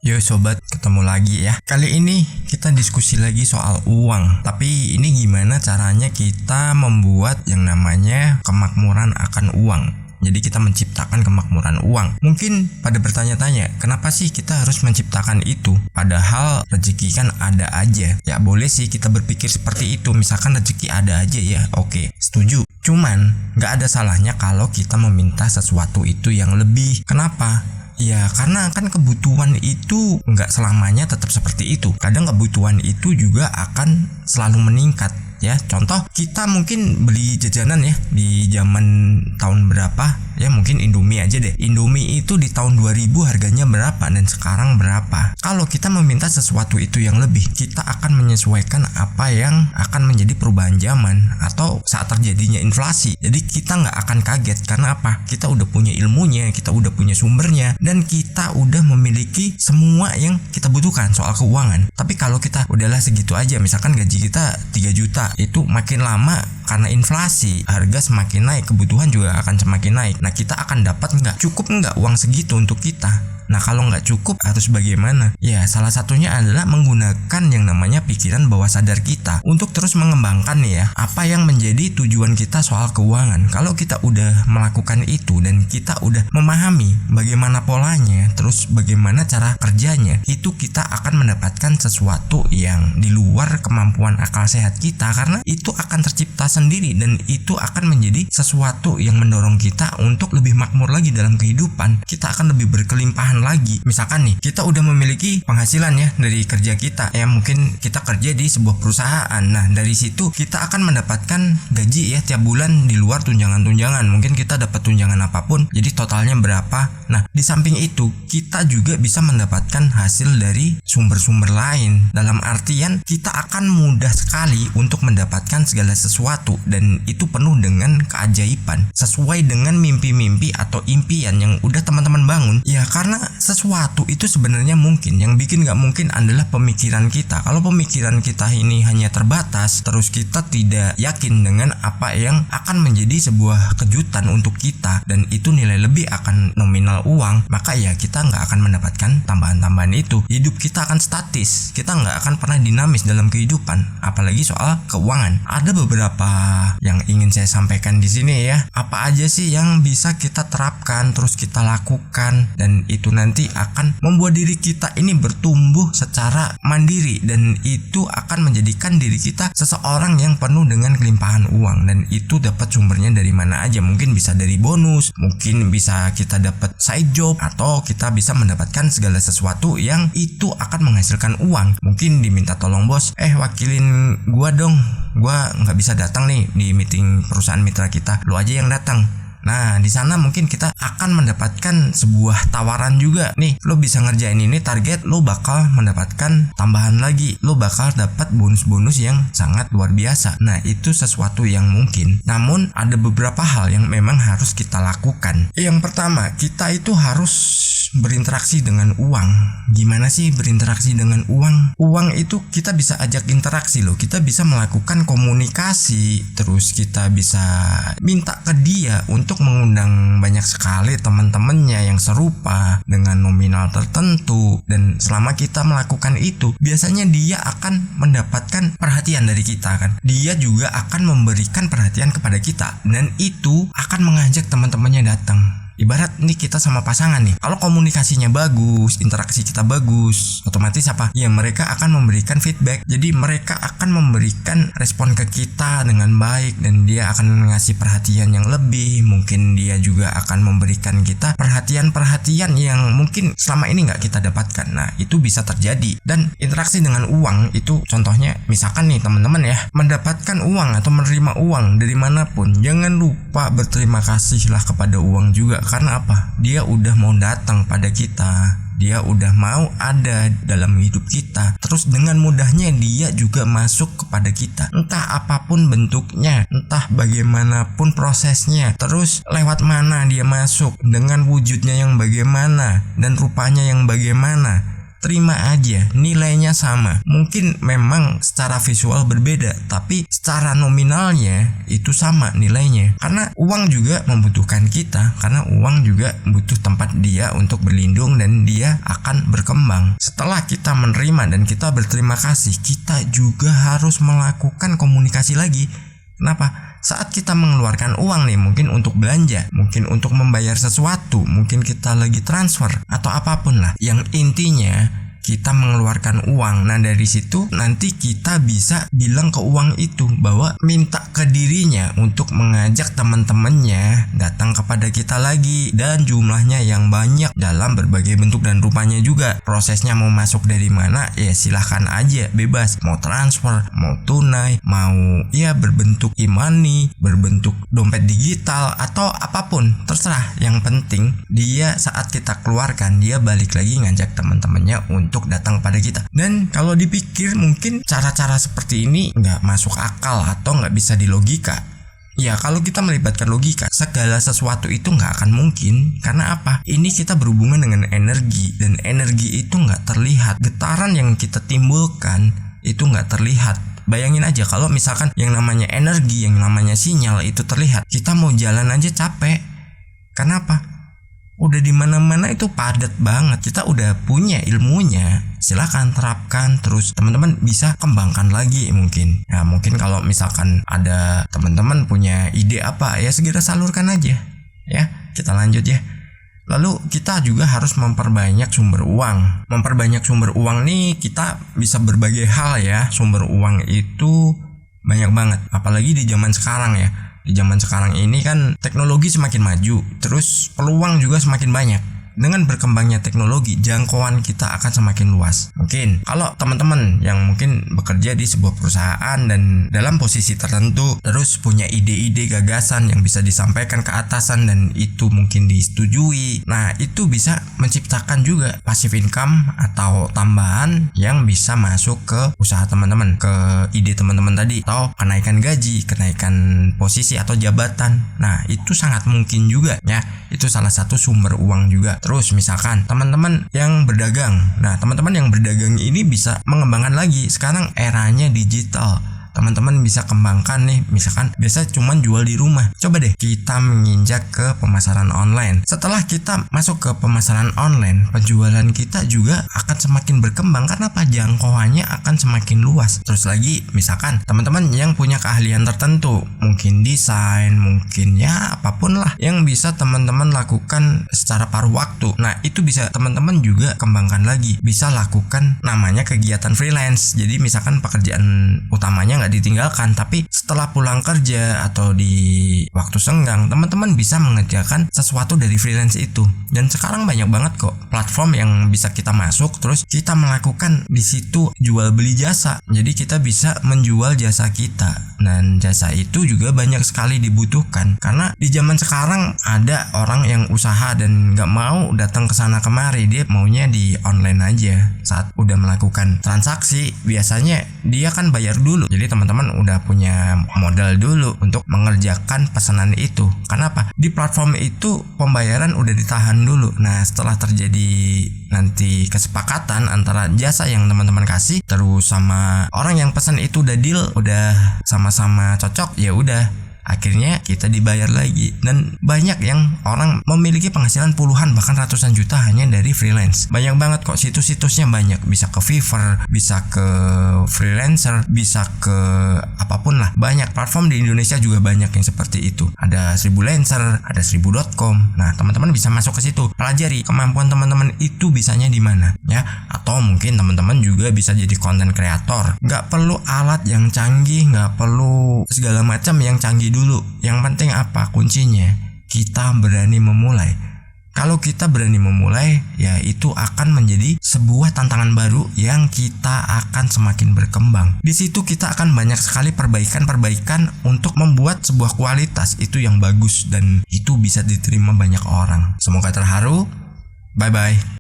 Yo sobat, ketemu lagi ya. Kali ini kita diskusi lagi soal uang. Tapi ini gimana caranya kita membuat yang namanya kemakmuran akan uang. Jadi kita menciptakan kemakmuran uang. Mungkin pada bertanya-tanya, kenapa sih kita harus menciptakan itu? Padahal rezeki kan ada aja. Ya boleh sih kita berpikir seperti itu. Misalkan rezeki ada aja ya, oke, setuju. Cuman gak ada salahnya kalau kita meminta sesuatu itu yang lebih. Kenapa? Ya karena kan kebutuhan itu nggak selamanya tetap seperti itu. Kadang kebutuhan itu juga akan selalu meningkat ya. Contoh kita mungkin beli jajanan ya di zaman tahun berapa ya, mungkin Indomie aja deh. Indomie itu di tahun 2000 harganya berapa dan sekarang berapa. Kalau kita meminta sesuatu itu yang lebih, kita akan menyesuaikan apa yang akan menjadi perubahan zaman atau saat terjadinya inflasi. Jadi kita nggak akan kaget karena apa? Kita udah punya ilmunya, kita udah punya sumbernya, dan kita udah memiliki semua yang kita butuhkan soal keuangan. Tapi kalau kita udahlah segitu aja, misalkan gaji kita 3 juta, itu makin lama karena inflasi harga semakin naik, kebutuhan juga akan semakin naik. Nah kita akan dapat cukup nggak uang segitu untuk kita. Nah kalau nggak cukup harus bagaimana? Ya salah satunya adalah menggunakan yang namanya pikiran bawah sadar kita untuk terus mengembangkan nih ya apa yang menjadi tujuan kita soal keuangan. Kalau kita udah melakukan itu dan kita udah memahami bagaimana polanya, terus bagaimana cara kerjanya, itu kita akan mendapatkan sesuatu yang di luar kemampuan akal sehat kita, karena itu akan tercipta sendiri dan itu akan menjadi sesuatu yang mendorong kita untuk lebih makmur lagi dalam kehidupan. Kita akan lebih berkelimpahan lagi. Misalkan nih kita udah memiliki penghasilan ya dari kerja kita ya, mungkin kita kerja di sebuah perusahaan. Nah dari situ kita akan mendapatkan gaji ya tiap bulan di luar tunjangan-tunjangan. Mungkin kita dapat tunjangan apapun, jadi totalnya berapa. Nah di samping itu kita juga bisa mendapatkan hasil dari sumber-sumber lain, dalam artian kita akan mudah sekali untuk mendapatkan segala sesuatu, dan itu penuh dengan keajaiban sesuai dengan mimpi-mimpi atau impian yang udah teman-teman bangun. Ya karena sesuatu itu sebenarnya mungkin, yang bikin gak mungkin adalah pemikiran kita. Kalau pemikiran kita ini hanya terbatas, terus kita tidak yakin dengan apa yang akan menjadi sebuah kejutan untuk kita, dan itu nilai lebih akan nominal uang, maka ya kita gak akan mendapatkan tambahan-tambahan itu. Hidup kita akan statis, kita gak akan pernah dinamis dalam kehidupan, apalagi soal keuangan. Ada beberapa yang ingin saya sampaikan di sini ya. Apa aja sih yang bisa kita terapkan, terus kita lakukan, dan itu nanti akan membuat diri kita ini bertumbuh secara mandiri, dan itu akan menjadikan diri kita seseorang yang penuh dengan kelimpahan uang. Dan itu dapat sumbernya dari mana aja, mungkin bisa dari bonus, mungkin bisa kita dapat side job, atau kita bisa mendapatkan segala sesuatu yang itu akan menghasilkan uang. Mungkin diminta tolong bos, wakilin gua dong, gua nggak bisa datang nih di meeting perusahaan mitra kita, lu aja yang datang. Nah di sana mungkin kita akan mendapatkan sebuah tawaran juga nih, lo bisa ngerjain ini target, lo bakal mendapatkan tambahan lagi, lo bakal dapat bonus-bonus yang sangat luar biasa. Nah itu sesuatu yang mungkin, namun ada beberapa hal yang memang harus kita lakukan. Yang pertama, kita itu harus berinteraksi dengan uang. Gimana sih berinteraksi dengan uang? Uang itu kita bisa ajak interaksi loh, kita bisa melakukan komunikasi, terus kita bisa minta ke dia untuk mengundang banyak sekali teman-temannya yang serupa dengan nominal tertentu, dan selama kita melakukan itu biasanya dia akan mendapatkan perhatian dari kita kan. Dia juga akan memberikan perhatian kepada kita, dan itu akan mengajak teman-temannya datang. Ibarat nih kita sama pasangan nih, kalau komunikasinya bagus, interaksi kita bagus, otomatis apa? Ya mereka akan memberikan feedback. Jadi mereka akan memberikan respon ke kita dengan baik, dan dia akan ngasih perhatian yang lebih. Mungkin dia juga akan memberikan kita perhatian-perhatian yang mungkin selama ini nggak kita dapatkan. Nah itu bisa terjadi. Dan interaksi dengan uang itu contohnya, misalkan nih teman-teman ya, mendapatkan uang atau menerima uang dari manapun, jangan lupa berterima kasihlah kepada uang juga. Karena apa? Dia udah mau datang pada kita, dia udah mau ada dalam hidup kita, terus dengan mudahnya dia juga masuk kepada kita, entah apapun bentuknya, entah bagaimanapun prosesnya, terus lewat mana dia masuk, dengan wujudnya yang bagaimana dan rupanya yang bagaimana. terima aja, nilainya sama. Mungkin memang secara visual berbeda, tapi secara nominalnya itu sama nilainya. Karena uang juga membutuhkan kita, karena uang juga butuh tempat dia untuk berlindung dan dia akan berkembang. Setelah kita menerima dan kita berterima kasih, kita juga harus melakukan komunikasi lagi. Kenapa? Saat kita mengeluarkan uang nih, mungkin untuk belanja, mungkin untuk membayar sesuatu, mungkin kita lagi transfer atau apapun lah, yang intinya kita mengeluarkan uang. Nah dari situ nanti kita bisa bilang ke uang itu bahwa minta ke dirinya untuk mengajak teman-temannya datang kepada kita lagi, dan jumlahnya yang banyak dalam berbagai bentuk dan rupanya juga. Prosesnya mau masuk dari mana ya silahkan aja, bebas, mau transfer, mau tunai, mau ya berbentuk e-money, berbentuk dompet digital atau apapun, terserah. Yang penting dia saat kita keluarkan dia balik lagi ngajak teman-temannya untuk datang pada kita. Dan kalau dipikir mungkin cara-cara seperti ini nggak masuk akal atau nggak bisa dilogika. Ya kalau kita melibatkan logika, segala sesuatu itu nggak akan mungkin. Karena apa? Ini kita berhubungan dengan energi, dan energi itu nggak terlihat. Getaran yang kita timbulkan itu nggak terlihat. Bayangin aja kalau misalkan yang namanya energi, yang namanya sinyal itu terlihat, kita mau jalan aja capek. Kenapa? Udah di mana-mana itu padat banget. Kita udah punya ilmunya, silakan terapkan terus. Teman-teman bisa kembangkan lagi mungkin. Nah, mungkin kalau misalkan ada teman-teman punya ide apa, ya segera salurkan aja. Ya, kita lanjut ya. Lalu kita juga harus memperbanyak sumber uang. Memperbanyak sumber uang nih kita bisa berbagai hal ya. Sumber uang itu banyak banget, apalagi di zaman sekarang ya. Di zaman sekarang ini kan teknologi semakin maju, terus peluang juga semakin banyak. Dengan berkembangnya teknologi, jangkauan kita akan semakin luas. Mungkin kalau teman-teman yang mungkin bekerja di sebuah perusahaan dan dalam posisi tertentu, terus punya ide-ide gagasan yang bisa disampaikan ke atasan dan itu mungkin disetujui, nah itu bisa menciptakan juga passive income atau tambahan yang bisa masuk ke usaha teman-teman, ke ide teman-teman tadi, atau kenaikan gaji, kenaikan posisi atau jabatan. Nah itu sangat mungkin juga ya, itu salah satu sumber uang juga. Terus misalkan teman-teman yang berdagang. Nah, teman-teman yang berdagang ini bisa mengembangkan lagi. Sekarang eranya digital. Teman-teman bisa kembangkan nih, misalkan biasa cuman jual di rumah. Coba deh kita menginjak ke pemasaran online. Setelah kita masuk ke pemasaran online, penjualan kita juga akan semakin berkembang karena apa? Jangkauannya akan semakin luas. Terus lagi misalkan teman-teman yang punya keahlian tertentu, mungkin desain, mungkin ya apapun lah yang bisa teman-teman lakukan secara paruh waktu. Nah, itu bisa teman-teman juga kembangkan lagi. Bisa lakukan namanya kegiatan freelance. Jadi misalkan pekerjaan utamanya nggak ditinggalkan, tapi setelah pulang kerja atau di waktu senggang teman-teman bisa mengerjakan sesuatu dari freelance itu. Dan sekarang banyak banget kok platform yang bisa kita masuk, terus kita melakukan di situ jual beli jasa. Jadi kita bisa menjual jasa kita, dan jasa itu juga banyak sekali dibutuhkan karena di zaman sekarang ada orang yang usaha dan nggak mau datang ke sana kemari, dia maunya di online aja. Saat udah melakukan transaksi biasanya dia kan bayar dulu, jadi teman-teman udah punya modal dulu untuk mengerjakan pesanan itu. Kenapa? Di platform itu pembayaran udah ditahan dulu. Nah, setelah terjadi nanti kesepakatan antara jasa yang teman-teman kasih terus sama orang yang pesan itu udah deal, udah sama-sama cocok, ya udah akhirnya kita dibayar lagi. Dan banyak yang orang memiliki penghasilan puluhan bahkan ratusan juta hanya dari freelance. Banyak banget kok, situs-situsnya banyak, bisa ke Fiverr, bisa ke Freelancer, bisa ke apapun lah. Banyak platform di Indonesia juga banyak yang seperti itu. Ada 1000 Lancer, ada 1000.com. Nah, teman-teman bisa masuk ke situ, pelajari kemampuan teman-teman itu bisanya di mana ya. Atau mungkin teman-teman juga bisa jadi content creator. Nggak perlu alat yang canggih, nggak perlu segala macam yang canggih dulu. Yang penting apa? Kuncinya kita berani memulai. Kalau kita berani memulai, ya itu akan menjadi sebuah tantangan baru yang kita akan semakin berkembang. Di situ kita akan banyak sekali perbaikan-perbaikan untuk membuat sebuah kualitas itu yang bagus dan itu bisa diterima banyak orang. Semoga terharu. Bye bye.